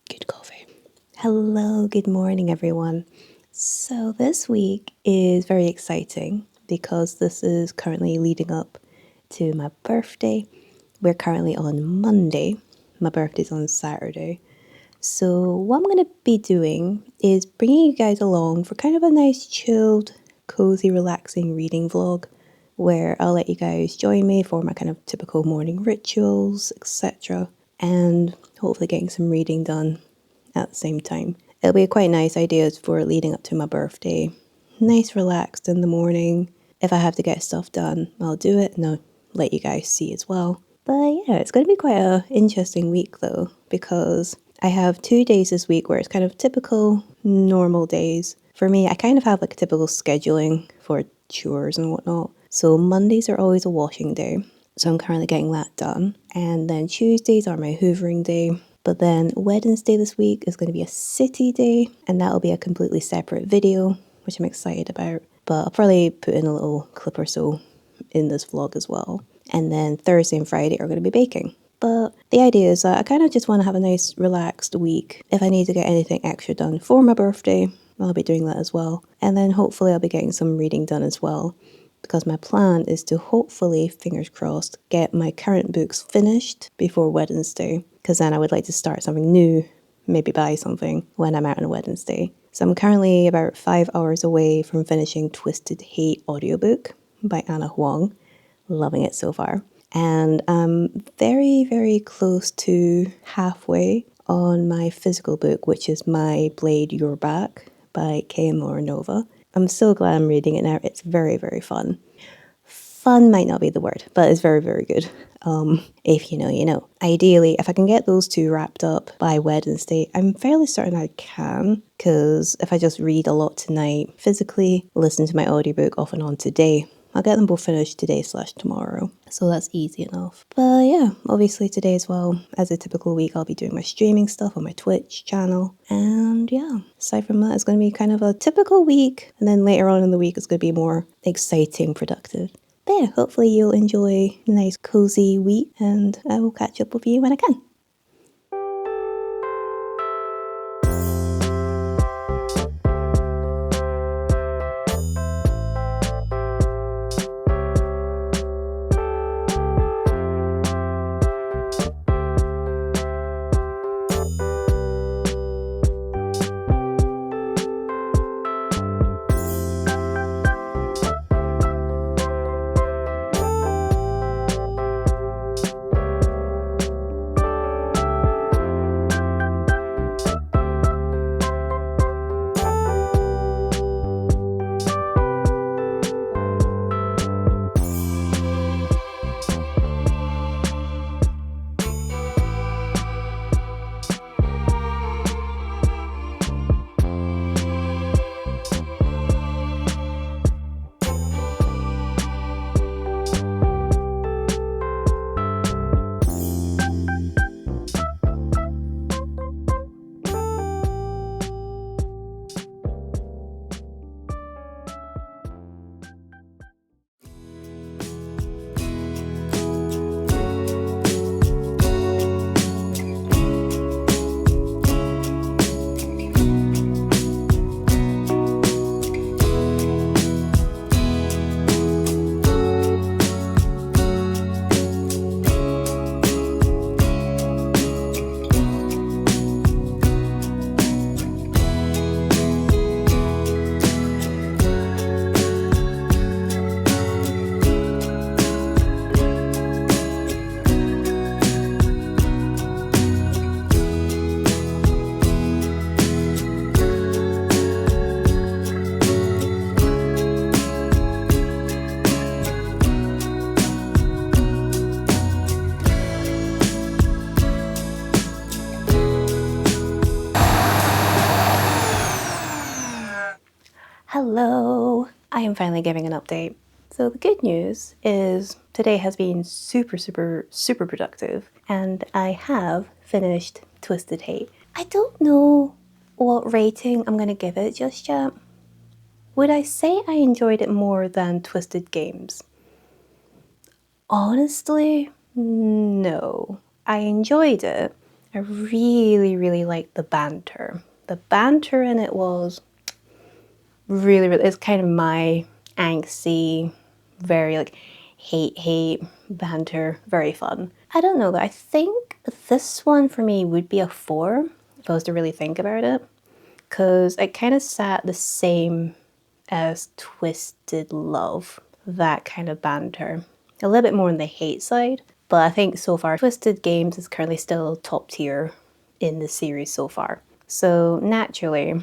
Good coffee. Hello, good morning, everyone. So, this week is very exciting because this is currently leading up to my birthday. We're currently on Monday. My birthday's on Saturday. So, what I'm going to be doing is bringing you guys along for kind of a nice, chilled, cozy, relaxing reading vlog where I'll let you guys join me for my kind of typical morning rituals, etc. And hopefully getting some reading done at the same time. It'll be quite nice ideas for leading up to my birthday. Nice, relaxed in the morning. If I have to get stuff done, I'll do it and I'll let you guys see as well. But yeah, it's going to be quite an interesting week though, because I have 2 days this week where it's kind of typical, normal days. For me, I kind of have like a typical scheduling for chores and whatnot. So Mondays are always a washing day. So I'm currently getting that done. And then Tuesdays are my hoovering day. But then Wednesday this week is going to be a city day. And that'll be a completely separate video, which I'm excited about. But I'll probably put in a little clip or so in this vlog as well. And then Thursday and Friday are going to be baking. But the idea is that I kind of just want to have a nice relaxed week. If I need to get anything extra done for my birthday, I'll be doing that as well. And then hopefully I'll be getting some reading done as well. Because my plan is to hopefully, fingers crossed, get my current books finished before Wednesday. Because then I would like to start something new, maybe buy something when I'm out on Wednesday. So I'm currently about 5 hours away from finishing Twisted Hate audiobook by Huang. Loving it so far. And I'm very, very close to halfway on my physical book, which is My Blade Your Back by Moronova. I'm so glad I'm reading it now. It's very, very fun. Fun might not be the word, but it's very, very good. If you know, you know. Ideally, if I can get those two wrapped up by Wednesday, I'm fairly certain I can, because if I just read a lot tonight physically, listen to my audiobook off and on today, I'll get them both finished today/tomorrow. So that's easy enough. But yeah, obviously today as well, as a typical week, I'll be doing my streaming stuff on my Twitch channel. And yeah, aside from that, it's going to be kind of a typical week. And then later on in the week, it's going to be more exciting, productive. But yeah, hopefully you'll enjoy a nice cozy week. And I will catch up with you when I can. Hello! I am finally giving an update. So the good news is today has been super productive, and I have finished Twisted Hate. I don't know what rating I'm going to give it just yet. Would I say I enjoyed it more than Twisted Games? Honestly, no. I enjoyed it. I really, really liked the banter. The banter in it was really, really, it's kind of my angsty, very like hate banter, very fun. I don't know though, I think this one for me would be a 4 if I was to really think about it, because it kind of sat the same as Twisted Love, that kind of banter. A little bit more on the hate side, but I think so far Twisted Games is currently still top tier in the series so far. So naturally,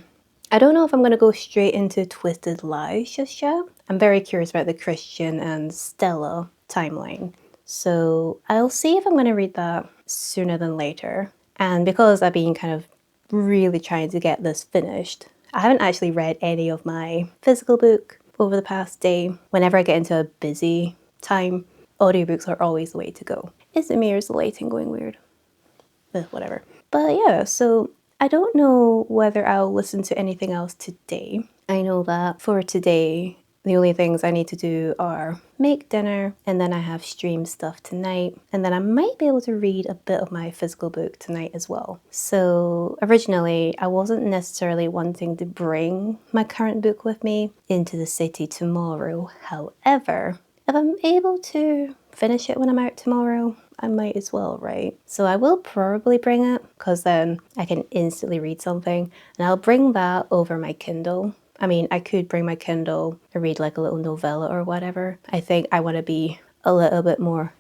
I don't know if I'm going to go straight into Twisted Lies just yet. I'm very curious about the Christian and Stella timeline. So I'll see if I'm going to read that sooner than later. And because I've been kind of really trying to get this finished, I haven't actually read any of my physical book over the past day. Whenever I get into a busy time, audiobooks are always the way to go. Is it me or is the lighting going weird? Whatever. But yeah, so I don't know whether I'll listen to anything else today. I know that for today, the only things I need to do are make dinner, and then I have stream stuff tonight, and then I might be able to read a bit of my physical book tonight as well. So originally, I wasn't necessarily wanting to bring my current book with me into the city tomorrow. However, if I'm able to finish it when I'm out tomorrow, I might as well, right? So I will probably bring it, because then I can instantly read something, and I'll bring that over my Kindle. I mean, I could bring my Kindle and read like a little novella or whatever. I think I want to be a little bit more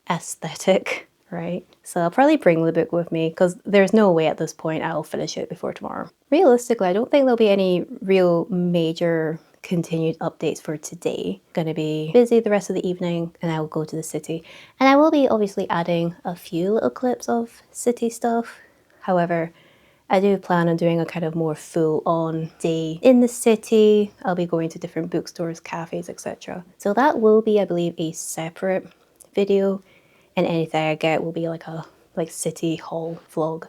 aesthetic, right? So I'll probably bring the book with me, because there's no way at this point I'll finish it before tomorrow. Realistically, I don't think there'll be any real major continued updates for today. Gonna be busy the rest of the evening, and I will go to the city. And I will be obviously adding a few little clips of city stuff. However, I do plan on doing a kind of more full-on day in the city. I'll be going to different bookstores, cafes, etc. So that will be, I believe, a separate video, and anything I get will be like a city hall vlog.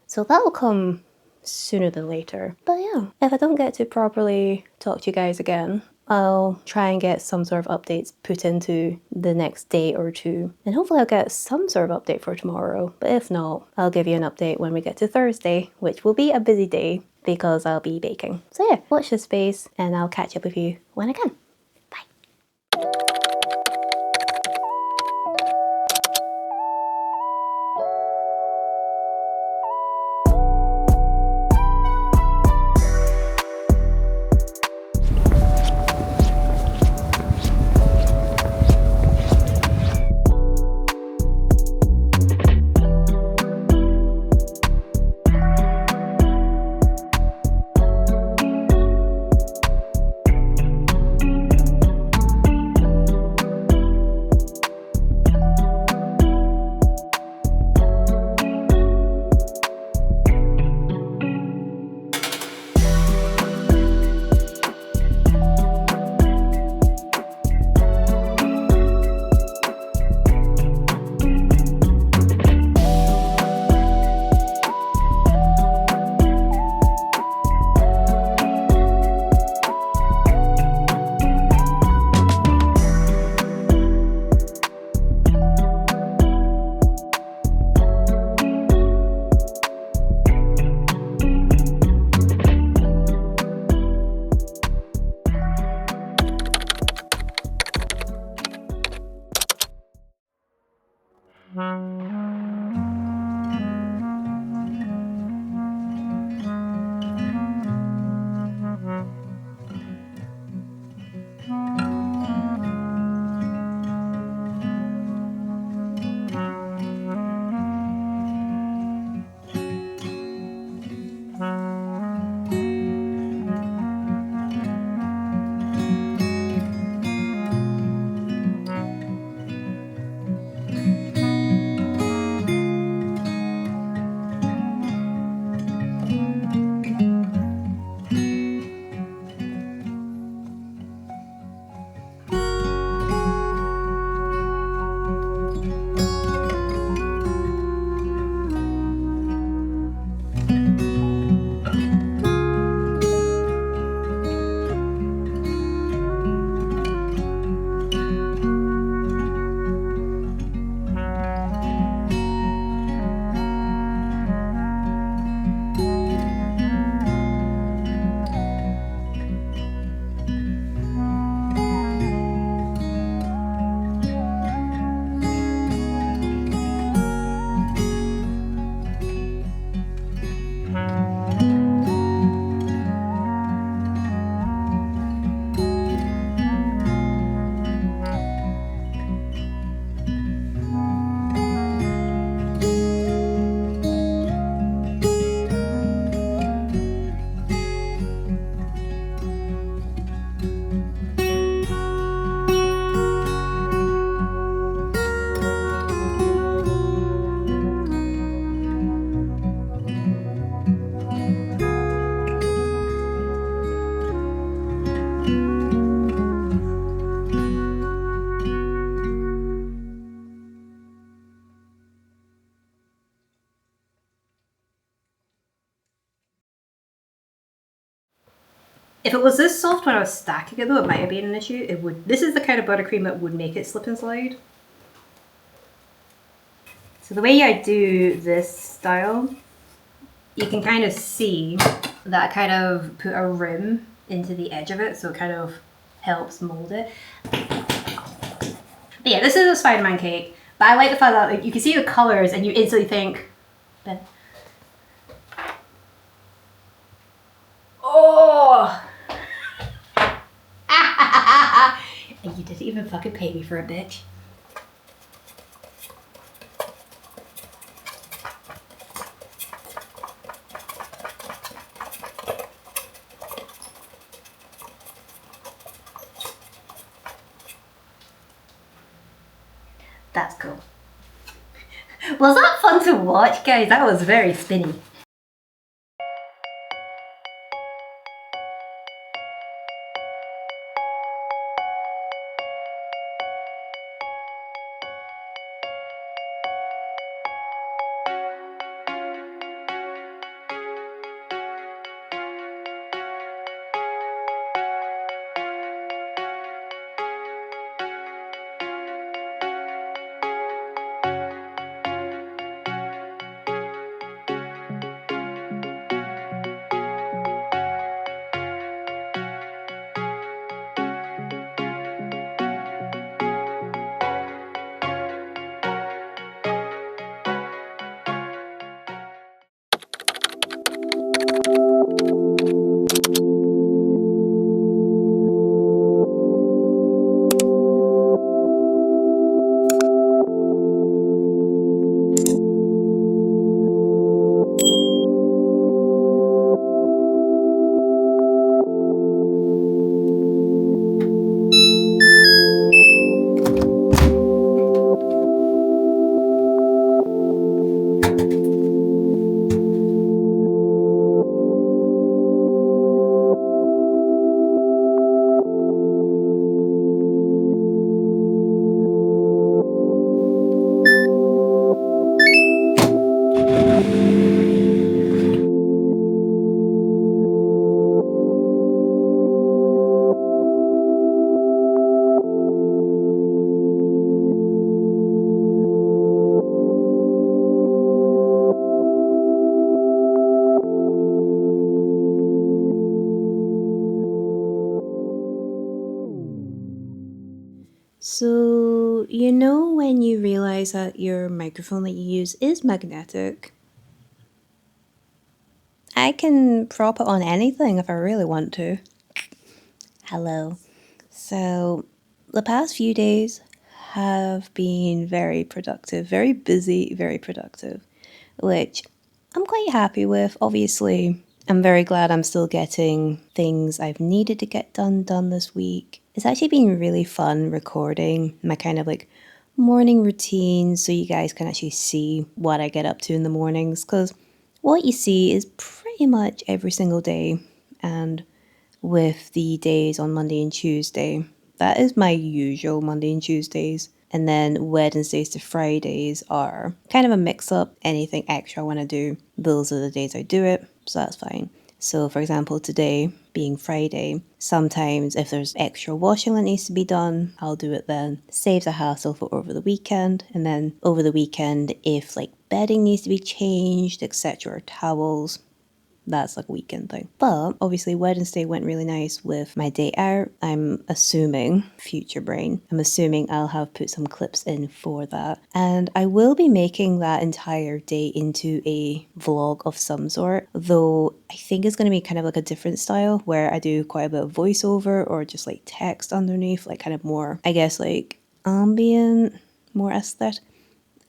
So that will come sooner than later. But yeah, if I don't get to properly talk to you guys again, I'll try and get some sort of updates put into the next day or two. And hopefully I'll get some sort of update for tomorrow. But if not, I'll give you an update when we get to Thursday, which will be a busy day because I'll be baking. So yeah, watch this space, and I'll catch up with you when I can. Bye. If it was this soft when I was stacking it though, it might have been an issue. It would. This is the kind of buttercream that would make it slip and slide. So the way I do this style, you can kind of see that I kind of put a rim into the edge of it, so it kind of helps mold it. But yeah, this is a Spider-Man cake, but I like the fact that like, you can see the colours and you instantly think, oh! And you didn't even fucking pay me for it, bitch. That's cool. Was that fun to watch, guys? That was very spinny. So, you know when you realize that your microphone that you use is magnetic? I can prop it on anything if I really want to. Hello. So, the past few days have been very productive, very busy, very productive, which I'm quite happy with. Obviously, I'm very glad I'm still getting things I've needed to get done this week. It's actually been really fun recording my kind of like morning routine so you guys can actually see what I get up to in the mornings, because what you see is pretty much every single day. And with the days on Monday and Tuesday, that is my usual Monday and Tuesdays. And then Wednesdays to Fridays are kind of a mix up. Anything extra I want to do, those are the days I do it. So that's fine. So, for example, today being Friday, sometimes if there's extra washing that needs to be done, I'll do it then. Saves a hassle for over the weekend. And then over the weekend, if like bedding needs to be changed, etc., or towels, that's like a weekend thing. But obviously Wednesday went really nice with my day out. I'm assuming, future brain, I'm assuming I'll have put some clips in for that. And I will be making that entire day into a vlog of some sort, though I think it's going to be kind of like a different style where I do quite a bit of voiceover or just like text underneath, like kind of more, I guess, like ambient, more aesthetic.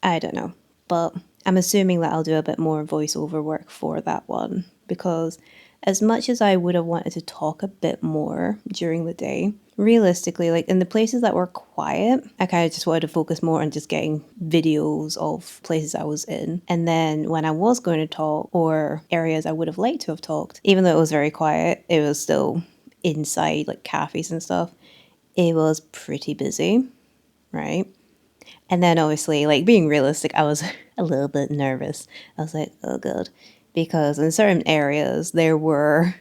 I don't know. But I'm assuming that I'll do a bit more voiceover work for that one, because as much as I would have wanted to talk a bit more during the day, realistically, like in the places that were quiet, I kind of just wanted to focus more on just getting videos of places I was in. And then when I was going to talk, or areas I would have liked to have talked, even though it was very quiet, it was still inside like cafes and stuff. It was pretty busy, right? And then obviously, like being realistic, I was a little bit nervous. I was like, oh god, because in certain areas there were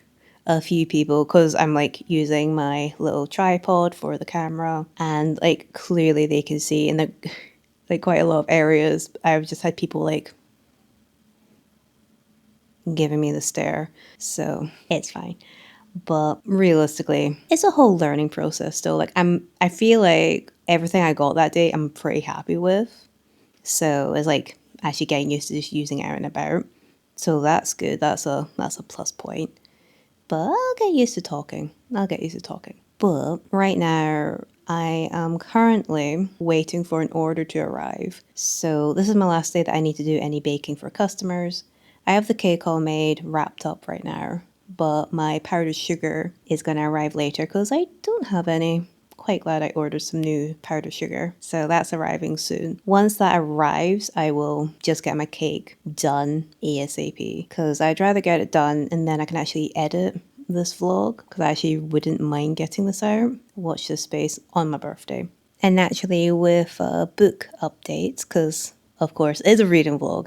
a few people because I'm like using my little tripod for the camera, and like clearly they can see in the like quite a lot of areas. I've just had people like giving me the stare, so it's fine. But realistically, it's a whole learning process still. Like I feel like everything I got that day I'm pretty happy with. So it's like actually getting used to just using it out and about. So that's good. That's a plus point. But I'll get used to talking. I'll get used to talking. But right now I am currently waiting for an order to arrive. So this is my last day that I need to do any baking for customers. I have the cake all made, wrapped up right now, but my powdered sugar is going to arrive later because I don't have any. Quite glad I ordered some new powdered sugar. So that's arriving soon. Once that arrives, I will just get my cake done ASAP because I'd rather get it done and then I can actually edit this vlog because I actually wouldn't mind getting this out. Watch this space on my birthday. And naturally with book updates, because of course it's a reading vlog,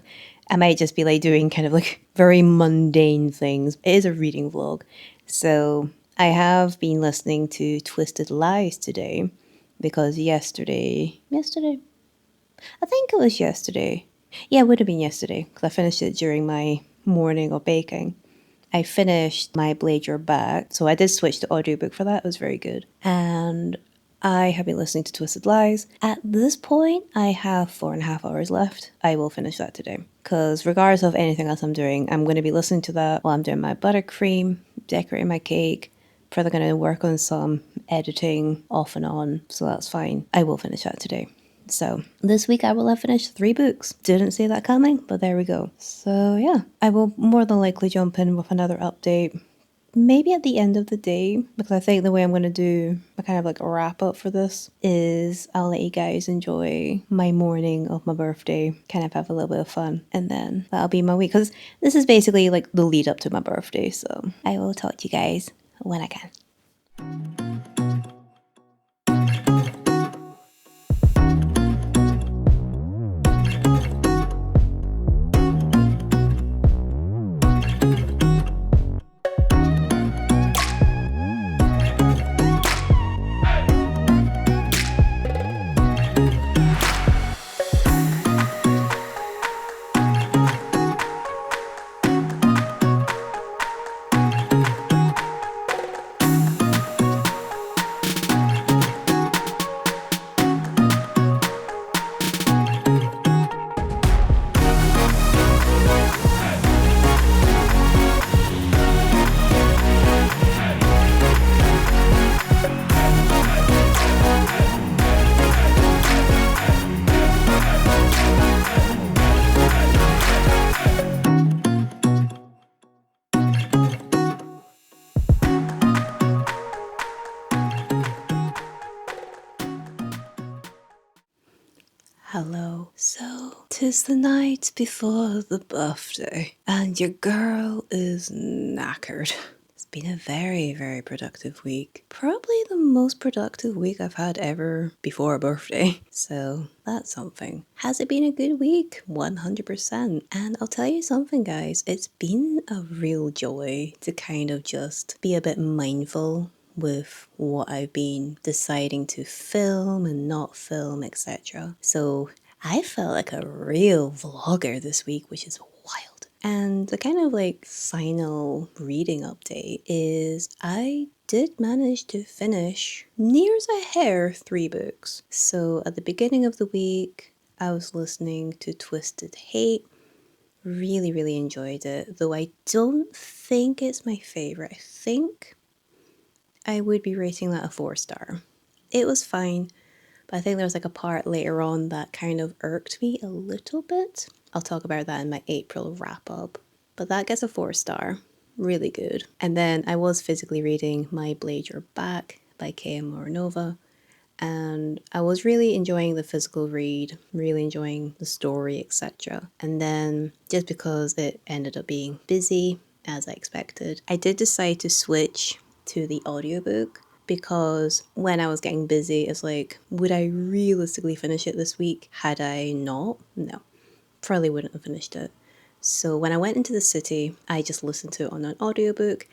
I might just be like doing kind of like very mundane things. It is a reading vlog. So I have been listening to Twisted Lies today because yesterday, I think it was yesterday. Yeah, it would have been yesterday because I finished it during my morning of baking. I finished my Blade Your Back, so I did switch to audiobook for that. It was very good. And I have been listening to Twisted Lies. At this point, I have 4.5 hours left. I will finish that today. Because regardless of anything else I'm doing, I'm going to be listening to that while I'm doing my buttercream, decorating my cake. Probably going to work on some editing off and on, so that's fine. I will finish that today. So this week I will have finished 3 books. Didn't see that coming, but there we go. So yeah, I will more than likely jump in with another update. Maybe at the end of the day, because I think the way I'm going to do a kind of like a wrap up for this is I'll let you guys enjoy my morning of my birthday, kind of have a little bit of fun, and then that'll be my week. Because this is basically like the lead up to my birthday, so I will talk to you guys when I can. Hello. So, 'tis the night before the birthday, and your girl is knackered. It's been a very, very productive week. Probably the most productive week I've had ever before a birthday. So, that's something. Has it been a good week? 100%. And I'll tell you something, guys. It's been a real joy to kind of just be a bit mindful with what I've been deciding to film and not film, etc. So I felt like a real vlogger this week, which is wild. And the kind of like final reading update is I did manage to finish near as a hair 3 books. So at the beginning of the week, I was listening to Twisted Hate. Really, really enjoyed it, though I don't think it's my favorite. I think I would be rating that a 4-star. It was fine, but I think there was like a part later on that kind of irked me a little bit. I'll talk about that in my April wrap up. But that gets a 4-star. Really good. And then I was physically reading My Blade Your Back by K.M. Moronova. And I was really enjoying the physical read, really enjoying the story, etc. And then just because it ended up being busy, as I expected, I did decide to switch to the audiobook because when I was getting busy, it's like, would I realistically finish it this week? Had I not? No, probably wouldn't have finished it. So when I went into the city, I just listened to it on an audiobook,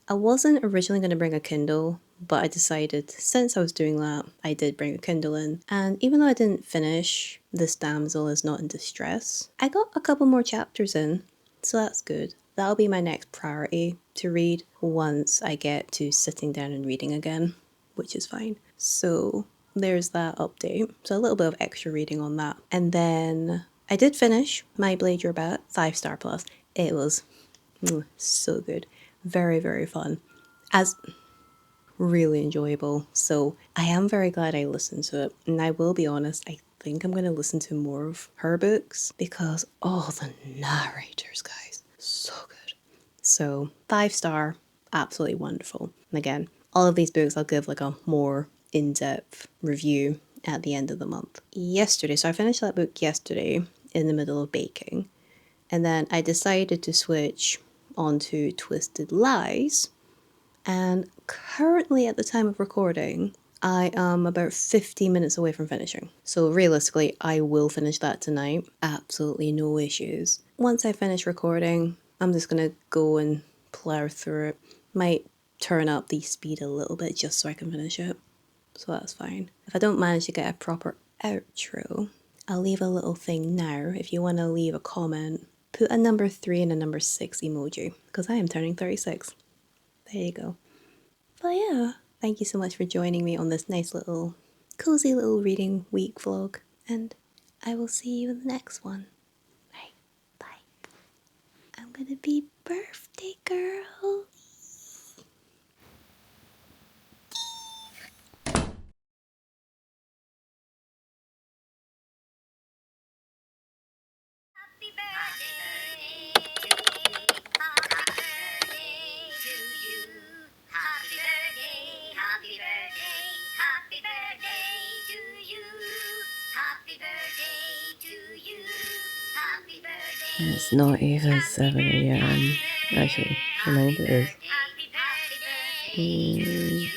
I wasn't originally going to bring a Kindle, but I decided since I was doing that, I did bring a Kindle in. And even though I didn't finish This Damsel Is Not in Distress, I got a couple more chapters in, so that's good. That'll be my next priority to read once I get to sitting down and reading again, which is fine. So there's that update. So a little bit of extra reading on that. And then I did finish My Blade Your Bat, 5-star plus. It was so good. Very, very fun. As really enjoyable. So I am very glad I listened to it. And I will be honest, I think I'm going to listen to more of her books because the narrators, guys, so good. So 5-star, absolutely wonderful. And again, all of these books I'll give like a more in-depth review at the end of the month. Yesterday, so I finished that book yesterday in the middle of baking. And then I decided to switch onto Twisted Lies. And currently, at the time of recording, I am about 15 minutes away from finishing. So realistically, I will finish that tonight. Absolutely no issues. Once I finish recording, I'm just going to go and plow through it. Might turn up the speed a little bit just so I can finish it. So that's fine. If I don't manage to get a proper outro, I'll leave a little thing now. If you want to leave a comment, put a number 3 and a number 6 emoji, because I am turning 36. There you go. But yeah, thank you so much for joining me on this nice little, cozy little reading week vlog. And I will see you in the next one. Right, bye. I'm gonna be birthday girl. It's not even 7 a.m. Actually, I know it is.